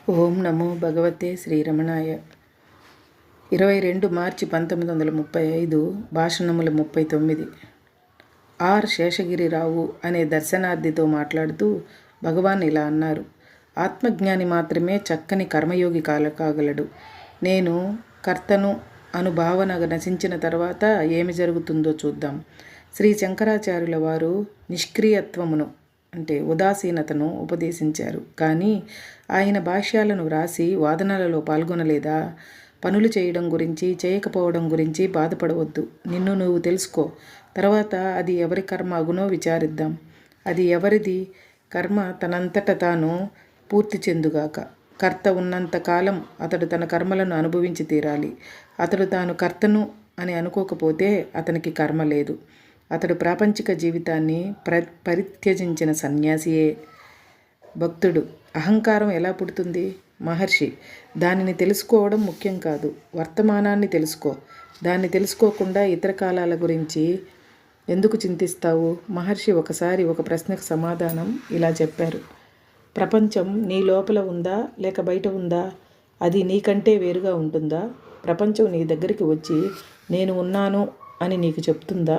ఓం నమో భగవతే శ్రీరమణాయ. 22 మార్చి 1935 భాషణముల 39. ఆర్ శేషగిరిరావు అనే దర్శనార్థితో మాట్లాడుతూ భగవాన్ ఇలా అన్నారు: ఆత్మజ్ఞాని మాత్రమే చక్కని కర్మయోగి కాగలడు. నేను కర్తను అను భావన నశించిన తర్వాత ఏమి జరుగుతుందో చూద్దాం. శ్రీ శంకరాచార్యుల వారు నిష్క్రియత్వమును అంటే ఉదాసీనతను ఉపదేశించారు. కానీ ఆయన భాష్యాలను వ్రాసి వాదనలలో పాల్గొనలేదా? పనులు చేయడం గురించి, చేయకపోవడం గురించి బాధపడవద్దు. నిన్ను నువ్వు తెలుసుకో. తర్వాత అది ఎవరి కర్మ అగునో విచారిద్దాం. అది ఎవరిది కర్మ తనంతట తాను పూర్తి చెందుగాక. కర్త ఉన్నంత కాలం అతడు తన కర్మలను అనుభవించి తీరాలి. అతడు తాను కర్తను అని అనుకోకపోతే అతనికి కర్మ లేదు. అతడు ప్రాపంచిక జీవితాన్ని పరిత్యజించిన సన్యాసియే. భక్తుడు: అహంకారం ఎలా పుడుతుంది? మహర్షి: దానిని తెలుసుకోవడం ముఖ్యం కాదు, వర్తమానాన్ని తెలుసుకో. దాన్ని తెలుసుకోకుండా ఇతర కాలాల గురించి ఎందుకు చింతిస్తావు? మహర్షి ఒకసారి ఒక ప్రశ్నకు సమాధానం ఇలా చెప్పారు: ప్రపంచం నీ లోపల ఉందా లేక బయట ఉందా? అది నీకంటే వేరుగా ఉంటుందా? ప్రపంచం నీ దగ్గరికి వచ్చి నేను ఉన్నాను అని నీకు చెప్తుందా?